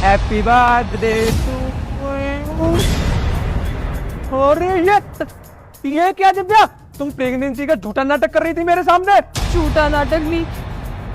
Happy birthday to you. अरे ये क्या दिव्या, तुम प्रेगनेंसी का झूठा नाटक कर रही थी मेरे सामने। झूठा नाटक नहीं,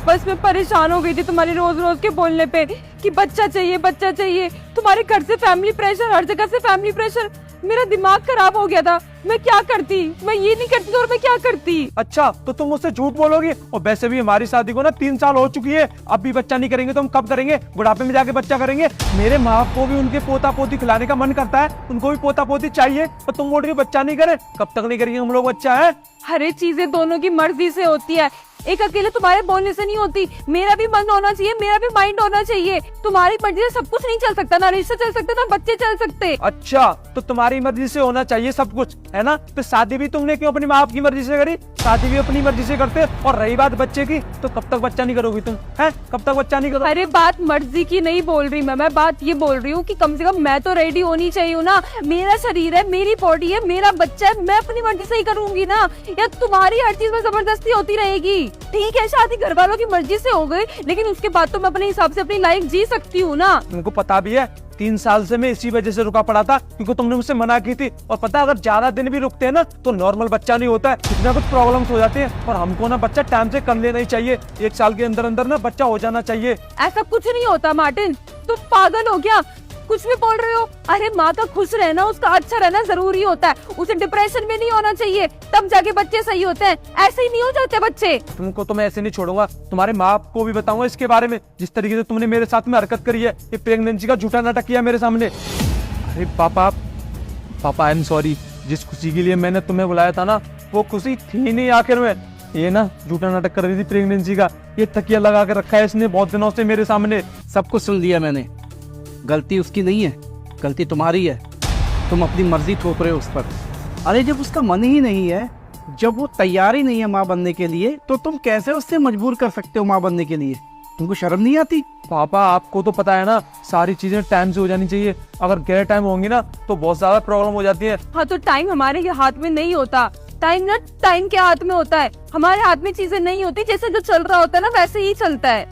बस मैं परेशान हो गई थी तुम्हारे रोज रोज के बोलने पे कि बच्चा चाहिए बच्चा चाहिए। तुम्हारे घर से फैमिली प्रेशर, हर जगह से फैमिली प्रेशर। मेरा दिमाग खराब हो गया था। मैं क्या करती, मैं ये नहीं करती तो और मैं क्या करती। अच्छा तो तुम मुझसे झूठ बोलोगी। और वैसे भी हमारी शादी को ना 3 साल हो चुकी है, अब भी बच्चा नहीं करेंगे तो हम कब करेंगे? बुढ़ापे में जाके बच्चा करेंगे। मेरे माँ बाप को भी उनके पोता पोती खिलाने का मन करता है, उनको भी पोता पोती चाहिए, और तुम बोल रही हो बच्चा नहीं करे। कब तक नहीं करेंगे हम लोग बच्चा? है हर एक चीजें दोनों की मर्जी से होती है, एक अकेले तुम्हारे बोलने से नहीं होती। मेरा भी मन होना चाहिए, मेरा भी माइंड होना चाहिए। तुम्हारी मर्जी से सब कुछ नहीं चल सकता, ना रिश्ते चल सकते ना बच्चे चल सकते। अच्छा तो तुम्हारी मर्जी से होना चाहिए सब कुछ, है ना? तो शादी भी तुमने क्यों अपनी माँ बाप की मर्जी से करी? शादी भी अपनी मर्जी से करते। और रही बात बच्चे की, तो कब तक बच्चा नहीं करोगी तुम? है कब तक बच्चा नहीं करोगी? अरे बात मर्जी की नहीं बोल रही मैं बात ये बोल रही हूँ कि कम से कम मैं तो रेडी होनी चाहिए ना। मेरा शरीर है, मेरी बॉडी है, मेरा बच्चा है, मैं अपनी मर्जी से ही करूंगी ना, या तुम्हारी हर चीज में जबरदस्ती होती रहेगी? ठीक है शादी घर वालों की मर्जी से हो गई, लेकिन उसके बाद तो मैं अपने हिसाब से अपनी लाइफ जी सकती हूँ ना। तुमको पता भी है 3 साल से मैं इसी वजह से रुका पड़ा था, क्योंकि तुमने मुझसे मना की थी। और पता है अगर ज्यादा दिन भी रुकते हैं ना तो नॉर्मल बच्चा नहीं होता है, कुछ ना कुछ प्रॉब्लम्स हो जाती हैं। और हमको ना बच्चा टाइम से कर लेना ही चाहिए, 1 साल के अंदर अंदर ना बच्चा हो जाना चाहिए। ऐसा कुछ नहीं होता मार्टिन, तुम पागल हो क्या? कुछ भी बोल रहे हो। अरे माँ का खुश रहना, उसका अच्छा रहना जरूरी होता है, उसे डिप्रेशन में नहीं होना चाहिए, तब जाके बच्चे सही होते हैं। ऐसे ही नहीं हो जाते बच्चे। तुमको तो मैं ऐसे नहीं छोड़ूंगा, तुम्हारे माँ बाप को भी बताऊंगा इसके बारे में, जिस तरीके से तुमने मेरे साथ में हरकत करी है, ये प्रेगनेंसी का झूठा नाटक किया मेरे सामने। अरे पापा आई एम सॉरी। जिस खुशी के लिए मैंने तुम्हें बुलाया था ना, वो खुशी थी नहीं आखिर में। ये ना झूठा नाटक कर रही थी प्रेगनेंसी का, ये तकिया लगा के रखा है इसने बहुत दिनों से मेरे सामने। सब कुछ सुन लिया मैंने। गलती उसकी नहीं है, गलती तुम्हारी है। तुम अपनी मर्जी थोप रहे हो उस पर। अरे जब उसका मन ही नहीं है, जब वो तैयार ही नहीं है माँ बनने के लिए, तो तुम कैसे उससे मजबूर कर सकते हो माँ बनने के लिए? तुमको शर्म नहीं आती? पापा आपको तो पता है ना, सारी चीजें टाइम से हो जानी चाहिए। अगर गैर टाइम होंगी ना तो बहुत ज्यादा प्रॉब्लम हो जाती है। हाँ तो टाइम हमारे हाथ में नहीं होता, टाइम ना टाइम के हाथ में होता है। हमारे हाथ में चीजें नहीं होती, जैसे जो चल रहा होता है ना वैसे ही चलता है,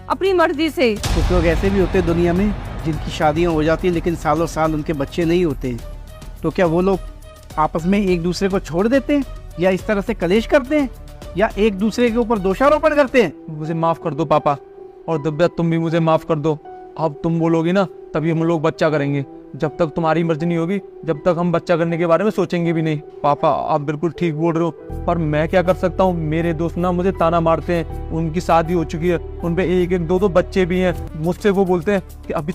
अपनी मर्जी से। कुछ लोग ऐसे भी होते हैं दुनिया में जिनकी शादियां हो जाती हैं लेकिन सालों साल उनके बच्चे नहीं होते। तो क्या वो लोग आपस में एक दूसरे को छोड़ देते हैं, या इस तरह से कलेश करते हैं, या एक दूसरे के ऊपर दोषारोपण करते हैं? मुझे माफ कर दो पापा, और दिव्या तुम भी मुझे माफ कर दो। अब तुम बोलोगी ना तभी हम लोग बच्चा करेंगे, जब तक तुम्हारी मर्जी नहीं होगी जब तक हम बच्चा करने के बारे में सोचेंगे भी नहीं। पापा आप बिल्कुल ठीक बोल रहे हो, पर मैं क्या कर सकता हूँ? मेरे दोस्त ना मुझे ताना मारते हैं, उनकी शादी हो चुकी है, उनपे 1-1, 2-2 बच्चे भी हैं। मुझसे वो बोलते हैं कि अभी